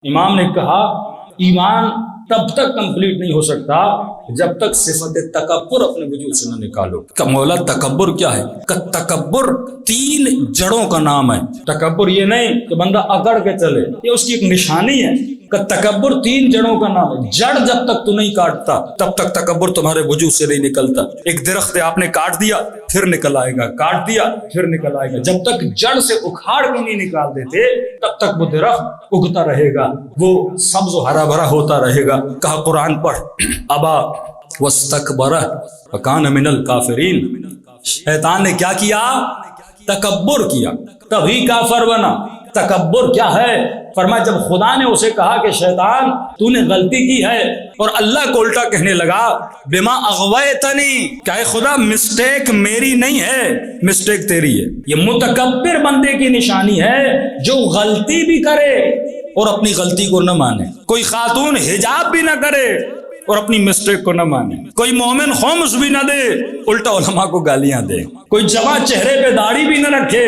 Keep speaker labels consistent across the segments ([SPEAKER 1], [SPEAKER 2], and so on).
[SPEAKER 1] امام نے کہا ایمان تب تک کمپلیٹ نہیں ہو سکتا جب تک صفت تکبر اپنے وجود سے نہ نکالو۔ کہ مولا تکبر کیا ہے؟ کہ تکبر 3 جڑوں کا نام ہے۔ تکبر یہ نہیں کہ بندہ اکڑ کے چلے، یہ اس کی ایک نشانی ہے کہ تکبر 3 جڑوں کا نام ہے۔ جڑ جب تک تو نہیں کاٹتا تب تک تکبر تمہارے وجود سے نہیں نکلتا۔ ایک درخت ہے، آپ نے کاٹ دیا پھر نکل آئے گا، کاٹ دیا پھر نکل آئے گا۔ جب تک جڑ سے اکھاڑ کے نہیں نکال دیتے تب تک وہ درخت اگتا رہے گا، وہ سبز و ہرا بھرا ہوتا رہے گا۔ کہا قرآن پڑھ، ابا واستکبر وکان من الکافرین۔ شیطان نے کیا کیا؟ تکبر کیا، تبھی کافر بنا۔ تکبر کیا ہے؟ فرمایا جب خدا نے اسے کہا کہ شیطان تو نے غلطی کی ہے، اور اللہ کو الٹا کہنے لگا بما اغویتنی، کہ اے خدا مسٹیک میری نہیں ہے، مسٹیک تیری ہے۔ یہ متکبر بندے کی نشانی ہے جو غلطی بھی کرے اور اپنی غلطی کو نہ مانے۔ کوئی خاتون حجاب بھی نہ کرے اور اپنی مسٹیک کو نہ مانے۔ کوئی مومن خمس بھی نہ دے، الٹا علماء کو گالیاں دے۔ کوئی جمع چہرے پہ داڑھی بھی نہ رکھے،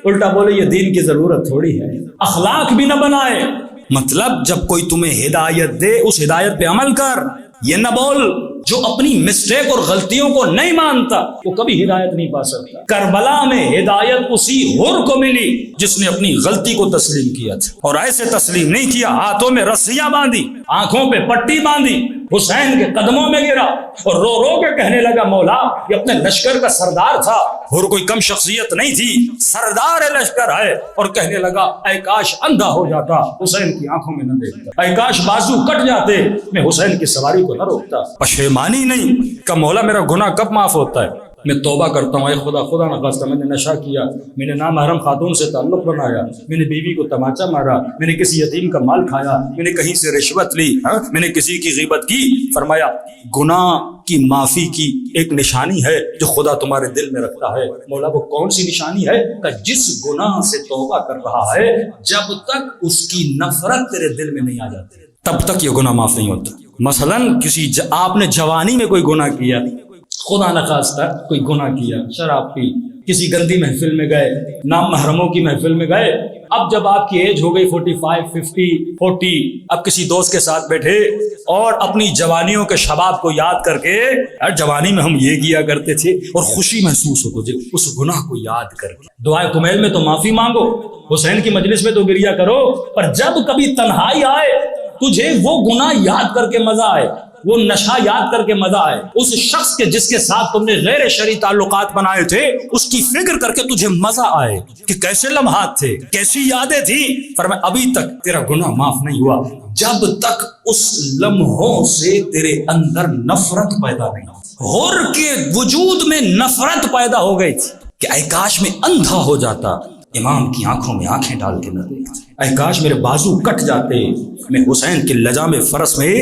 [SPEAKER 1] الٹا بولے یہ دین کی ضرورت تھوڑی ہے۔ اخلاق بھی نہ بنائے۔ مطلب جب کوئی تمہیں ہدایت دے اس ہدایت پہ عمل کر، یہ نہ بول جو اپنی مسٹیک اور غلطیوں کو نہیں مانتا وہ کبھی ہدایت نہیں پا سکتا۔ کربلا میں ہدایت اسی حر کو ملی جس نے اپنی غلطی کو تسلیم کیا تھا، اور ایسے تسلیم نہیں کیا، ہاتھوں میں رسیاں باندھی، آنکھوں پہ پٹی باندھی، حسین کے قدموں میں گرا اور رو رو کے کہنے لگا مولا یہ اپنے لشکر کا سردار تھا، اور کوئی کم شخصیت نہیں تھی، سردار لشکر ہے، اور کہنے لگا اے کاش اندھا ہو جاتا، حسین کی آنکھوں میں نہ دیکھتا، اے کاش بازو کٹ جاتے، میں حسین کی سواری کو نہ روکتا۔ پشیمانی نہیں کہ مولا میرا گناہ کب معاف ہوتا ہے؟ میں توبہ کرتا ہوں، اے خدا نخواستہ میں نے نشہ کیا، میں نے نامحرم خاتون سے تعلق بنایا، میں نے بیوی کو تماچا مارا، میں نے کسی یتیم کا مال کھایا، میں نے کہیں سے رشوت لی، میں نے کسی کی غیبت کی۔ فرمایا گناہ کی معافی کی ایک نشانی ہے جو خدا تمہارے دل میں رکھتا ہے۔ مولا وہ کون سی نشانی ہے؟ کہ جس گناہ سے توبہ کر رہا ہے جب تک اس کی نفرت تیرے دل میں نہیں آ جاتی تب تک یہ گناہ معاف نہیں ہوتا۔ مثلاً آپ نے جوانی میں کوئی گناہ کیا، خدا نخواستہ کوئی گناہ کیا، شراب پی، کسی گندی محفل میں گئے، نام محرموں کی محفل میں گئے، اب جب آپ کی ایج ہو گئی 45 50 40، اب کسی دوست کے ساتھ بیٹھے اور اپنی جوانیوں کے شباب کو یاد کر کے، یار جوانی میں ہم یہ کیا کرتے تھے، اور خوشی محسوس ہو تجھے اس گناہ کو یاد کر کے۔ دعائے کمیل میں تو معافی مانگو، حسین کی مجلس میں تو گریا کرو، پر جب کبھی تنہائی آئے تجھے وہ گناہ یاد کر کے مزہ آئے، وہ نشہ یاد کر کے مزہ آئے، اس شخص کے جس کے ساتھ تم نے غیر شرعی تعلقات بنائے تھے اس کی فکر کر کے تجھے مزہ آئے کہ کیسے لمحات تھے، کیسی یادیں تھی۔ فرمایا ابھی تک تیرا گناہ معاف نہیں ہوا جب تک اس لمحوں سے تیرے اندر نفرت پیدا نہیں ہو۔ حر کے وجود میں نفرت پیدا ہو گئی تھی کہ اے کاش میں اندھا ہو جاتا، امام کی آنکھوں میں آنکھیں ڈال کے نہ دیکھتا، اے کاش میرے بازو کٹ جاتے، میں حسین کے لجام فرس میں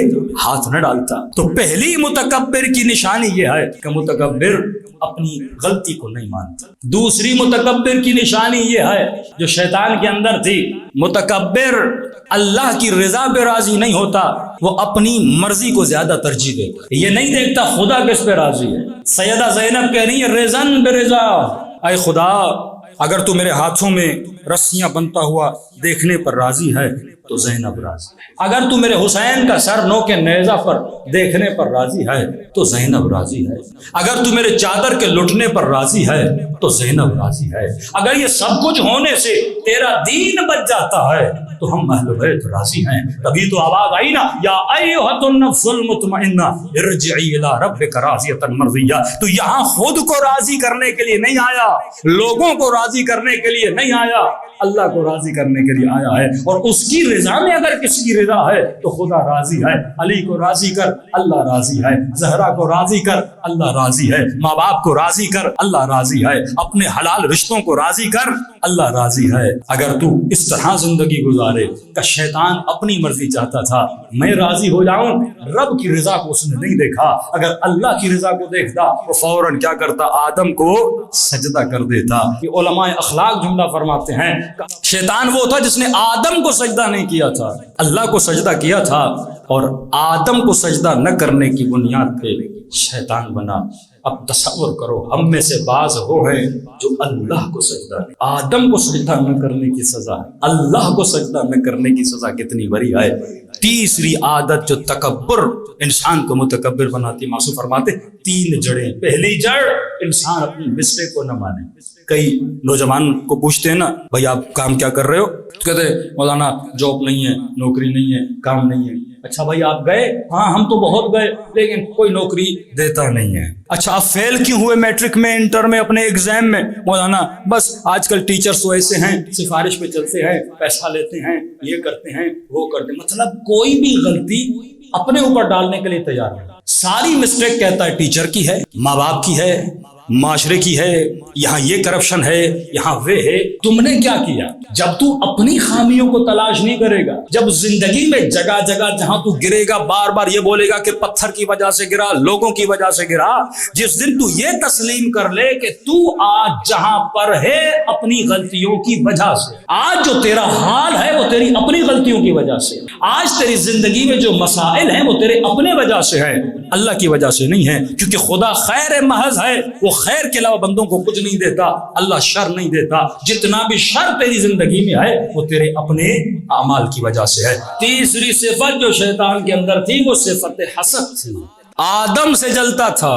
[SPEAKER 1] ہاتھ نہ ڈالتا۔ تو پہلی متکبر کی نشانی یہ ہے کہ متکبر اپنی غلطی کو نہیں مانتا۔ دوسری متکبر کی نشانی یہ ہے جو شیطان کے اندر تھی، متکبر اللہ کی رضا پہ راضی نہیں ہوتا، وہ اپنی مرضی کو زیادہ ترجیح دیتا، یہ نہیں دیکھتا خدا کس پہ راضی ہے۔ سیدہ زینب کہہ رہی ہے رضن برضا، اے خدا اگر تو میرے ہاتھوں میں رسیاں بنتا ہوا دیکھنے پر راضی ہے تو زینب راضی ہے، اگر تو میرے حسین کا سر نو کے نیزہ پر دیکھنے پر راضی ہے تو زینب راضی ہے، اگر تو میرے چادر کے لٹنے پر راضی ہے تو زینب راضی ہے، اگر یہ سب کچھ ہونے سے تیرا دین بچ جاتا ہے تو ہم اہل بیت راضی ہیں۔ تبھی تو آواز آئی نا یا ایھا النفس المطمئنہ ارجعی الی ربک راضیۃ مرضیہ۔ تو یہاں خود کو راضی کرنے کے لیے نہیں آیا، لوگوں کو راضی کرنے کے لیے نہیں آیا، اللہ کو راضی کرنے کے لیے آیا ہے۔ اور اس کی رضا میں اگر کسی کی رضا ہے تو خدا راضی ہے۔ علی کو راضی کر اللہ راضی ہے، زہرا کو راضی کر اللہ راضی ہے، ماں باپ کو راضی کر اللہ راضی ہے، اپنے حلال رشتوں کو راضی کر اللہ راضی ہے۔ اگر تو اس طرح زندگی گزارے کہ شیطان اپنی مرضی چاہتا تھا میں راضی ہو جاؤں، رب کی رضا کو اس نے نہیں دیکھا، اگر اللہ کی رضا کو دیکھتا وہ فوراً کیا کرتا؟ آدم کو سجدہ کر دیتا۔ یہ علماء اخلاق جملہ فرماتے ہیں شیطان وہ تھا جس نے آدم کو سجدہ نہیں کیا تھا، اللہ کو سجدہ کیا تھا، اور آدم کو سجدہ نہ کرنے کی بنیاد پہ شیطان بنا۔ اب تصور کرو ہم میں سے بعض وہ ہیں جو اللہ کو سجدہ نہیں، آدم کو سجدہ نہ کرنے کی سزا ہے، اللہ کو سجدہ نہ کرنے کی سزا کتنی بڑی ہے۔ تیسری عادت جو تکبر انسان کو متکبر بناتی، معصوم فرماتے 3 جڑیں۔ پہلی جڑ انسان اپنی مسٹیک کو نہ مانے۔ کئی نوجوان کو پوچھتے ہیں نا بھائی آپ کام کیا کر رہے ہو، تو کہتے ہیں مولانا جاب نہیں ہے، نوکری نہیں ہے، کام نہیں ہے۔ اچھا بھائی آپ گئے؟ ہاں ہم تو بہت گئے لیکن کوئی نوکری دیتا نہیں ہے۔ اچھا آپ فیل کیوں ہوئے میٹرک میں، انٹر میں، اپنے ایگزام میں؟ مولانا بس آج کل ٹیچرز تو ایسے ہیں، سفارش پہ چلتے ہیں، پیسہ لیتے ہیں، یہ کرتے ہیں وہ کرتے ہیں۔ مطلب کوئی بھی غلطی اپنے اوپر ڈالنے کے لیے تیار ہے۔ ساری مسٹیک کہتا ہے ٹیچر کی ہے، ماں باپ کی ہے، معاشرے کی ہے، یہاں یہ کرپشن ہے، یہاں وہ ہے۔ تم نے کیا کیا؟ جب تو اپنی خامیوں کو تلاش نہیں کرے گا، جب زندگی میں جگہ جگہ جہاں تو گرے گا بار بار یہ بولے گا کہ پتھر کی وجہ سے گرا، لوگوں کی وجہ سے گرا، جس دن تو یہ تسلیم کر لے کہ تو آج جہاں پر ہے اپنی غلطیوں کی وجہ سے، آج جو تیرا حال ہے وہ تیری اپنی غلطیوں کی وجہ سے، آج تیری زندگی میں جو مسائل ہیں وہ تیرے اپنے وجہ سے ہے، اللہ کی وجہ سے نہیں ہے۔ کیونکہ خدا خیر محض ہے، وہ خیر کے علاوہ بندوں کو کچھ نہیں دیتا، اللہ شر نہیں دیتا۔ جتنا بھی شر تیری زندگی میں ہے وہ تیرے اپنے اعمال کی وجہ سے ہے۔ تیسری صفت جو شیطان کے اندر تھی وہ صفت حسد تھی۔ آدم سے جلتا تھا،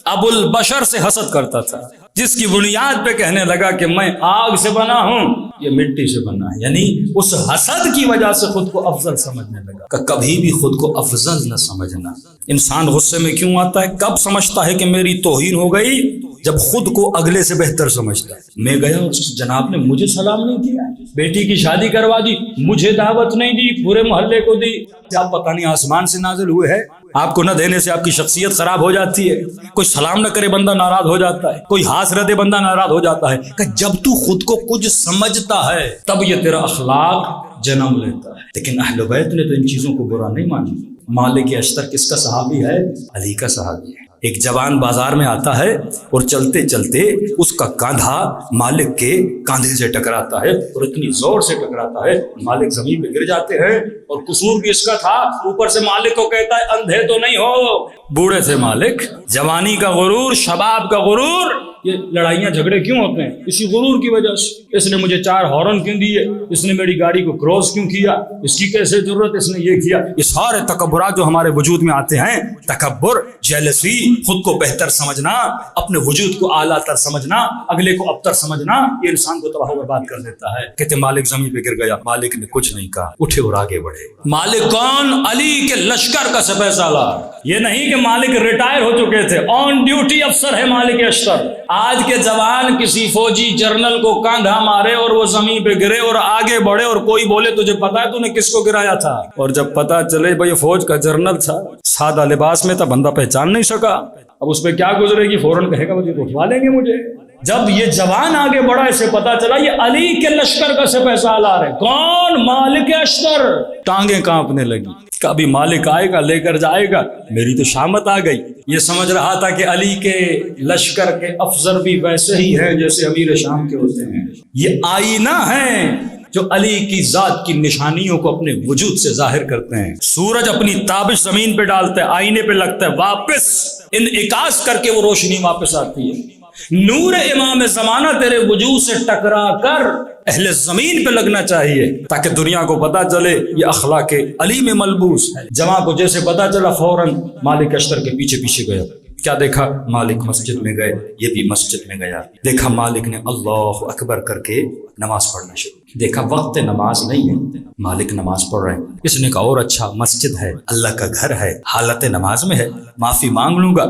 [SPEAKER 1] ابو البشر سے حسد کرتا تھا، جس کی بنیاد پہ کہنے لگا کہ میں آگ سے بنا ہوں، یہ مٹی سے بنا ہے۔ یعنی اس حسد کی وجہ سے خود کو افضل سمجھنے لگا۔ کہ کبھی بھی خود کو افضل نہ سمجھنا۔ انسان غصے میں کیوں آتا ہے؟ کب سمجھتا ہے کہ میری توہین ہو گئی؟ جب خود کو اگلے سے بہتر سمجھتا ہے۔ میں گیا اس جناب نے مجھے سلام نہیں کیا، بیٹی کی شادی کروا دی، مجھے دعوت نہیں دی، پورے محلے کو دی۔ آپ پتہ نہیں آسمان سے نازل ہوئے ہیں؟ آپ کو نہ دینے سے آپ کی شخصیت خراب ہو جاتی ہے، کوئی سلام نہ کرے بندہ ناراض ہو جاتا ہے، کوئی ہاتھ رہ دے بندہ ناراض ہو جاتا ہے۔ کہ جب تو خود کو کچھ سمجھتا ہے تب یہ تیرا اخلاق جنم لیتا ہے۔ لیکن اہل بیت نے تو ان چیزوں کو برا نہیں مانا۔ مالک اشتر کس کا صحابی ہے؟ علی کا صحابی ہے۔ ایک جوان بازار میں آتا ہے اور چلتے چلتے اس کا کاندھا مالک کے کاندھے سے ٹکراتا ہے، اور اتنی زور سے ٹکراتا ہے مالک زمین پہ گر جاتے ہیں۔ اور قصور بھی اس کا تھا، اوپر سے مالک کو کہتا ہے اندھے تو نہیں ہو، بوڑھے تھے مالک، جوانی کا غرور، شباب کا غرور۔ یہ لڑائیاں جھگڑے کیوں ہوتے ہیں؟ اسی غرور کی وجہ سے۔ اس نے مجھے 4 ہارن کیوں دیے، اس نے میری گاڑی کو کراس کیوں کیا، اس کی کیسے ضرورت، اس نے یہ کیا۔ یہ سارے تکبرات جو ہمارے وجود میں آتے ہیں، تکبر، جیلسی، خود کو بہتر سمجھنا، اپنے وجود کو اعلیٰ تر سمجھنا، اگلے کو ابتر سمجھنا، یہ انسان کو تباہ و برباد کر دیتا ہے۔ کہتے مالک زمین پہ گر گیا، مالک نے کچھ نہیں کہا، اٹھے اور آگے بڑھے۔ مالک کون؟ علی کے لشکر کا سپہ سالار۔ یہ نہیں کہ مالک ریٹائر ہو چکے تھے، آن ڈیوٹی افسر ہے مالک اشتر۔ آج کے جوان کسی فوجی جرنل کو کاندھا مارے اور وہ زمین پہ گرے اور آگے بڑھے، اور کوئی بولے تجھے پتا ہے تو نے کس کو گرایا تھا، اور جب پتا چلے بھائی فوج کا جرنل تھا، سادہ لباس میں تھا، بندہ پہچان نہیں سکا، اب اس پہ کیا گزرے گی؟ فوراً کہے گا مجھے اٹھوا لیں گے مجھے۔ جب یہ جوان آگے بڑھا، اسے پتا چلا یہ علی کے لشکر کا سپہ سالار ہے۔ کون؟ مالک اشتر۔ ٹانگیں کانپنے لگی، کبھی مالک آئے گا لے کر جائے گا، میری تو شامت آ گئی۔ یہ سمجھ رہا تھا کہ علی کے لشکر کے افسر بھی ویسے ہی ہیں جیسے امیر شام کے ہوتے ہیں۔ یہ آئینہ ہے جو علی کی ذات کی نشانیوں کو اپنے وجود سے ظاہر کرتے ہیں۔ سورج اپنی تابش زمین پہ ڈالتا ہے، آئینے پہ لگتا ہے، واپس انعکاس کر کے وہ روشنی واپس آتی ہے۔ نور امام زمانہ تیرے وجود سے ٹکرا کر اہل زمین پہ لگنا چاہیے، تاکہ دنیا کو پتا چلے یہ اخلاق علی میں ملبوس ہے۔ جماع کو جیسے پتا چلا فوراً مالک اشتر کے پیچھے پیچھے گیا۔ کیا دیکھا؟ مالک مسجد میں گئے، یہ بھی مسجد میں گیا۔ دیکھا مالک نے اللہ اکبر کر کے نماز پڑھنا شروع کی۔ دیکھا وقت نماز نہیں ہے، مالک نماز پڑھ رہے ہیں۔ اس نے کہا اور اچھا، مسجد ہے، اللہ کا گھر ہے، حالت نماز میں ہے، معافی مانگ لوں گا،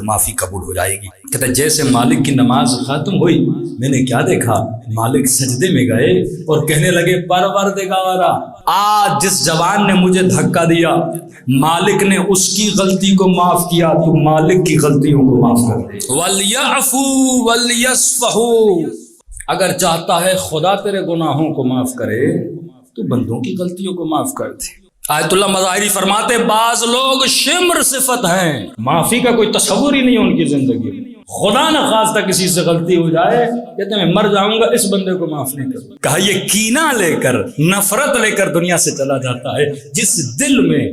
[SPEAKER 1] معافی قبول ہو جائے گی۔ کہتا ہے جیسے مالک کی نماز ختم ہوئی، میں نے کیا دیکھا؟ مالک سجدے میں گئے اور کہنے لگے پروردگارا، آج جس جوان نے مجھے دھکا دیا، مالک نے اس کی غلطی کو معاف کیا، تو مالک کی غلطیوں کو معاف کر دے۔ وَلْيَعْفُوا وَلْيَصْفَحُوا۔ اگر چاہتا ہے خدا تیرے گناہوں کو معاف کرے تو بندوں کی غلطیوں کو معاف کر دے۔ آیت اللہ مظاہری فرماتے بعض لوگ شمر صفت ہیں، معافی کا کوئی تصور ہی نہیں ہے ان کی زندگی میں۔ خدا نہ خواستہ کسی سے غلطی ہو جائے، کہتے ہیں میں مر جاؤں گا، اس بندے کو معاف نہیں کروں۔ کہا یہ کینہ لے کر، نفرت لے کر دنیا سے چلا جاتا ہے۔ جس دل میں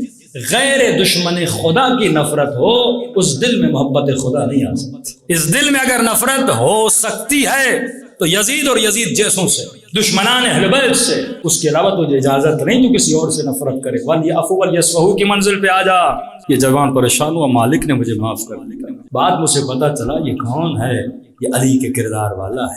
[SPEAKER 1] غیر دشمن خدا کی نفرت ہو اس دل میں محبت خدا نہیں آ سکتی۔ اس دل میں اگر نفرت ہو سکتی ہے تو یزید اور یزید جیسوں سے، دشمنان اہل بیت سے، اس کے علاوہ تجھے اجازت نہیں تو کسی اور سے نفرت کرے۔ وَلْيَعْفُوا وَلْيَصْفَحُوا کی منزل پہ آ جا۔ یہ جوان پریشان ہوا، مالک نے مجھے معاف کر دیا۔ بعد مجھے پتا چلا یہ کون ہے، یہ علی کے کردار والا ہے۔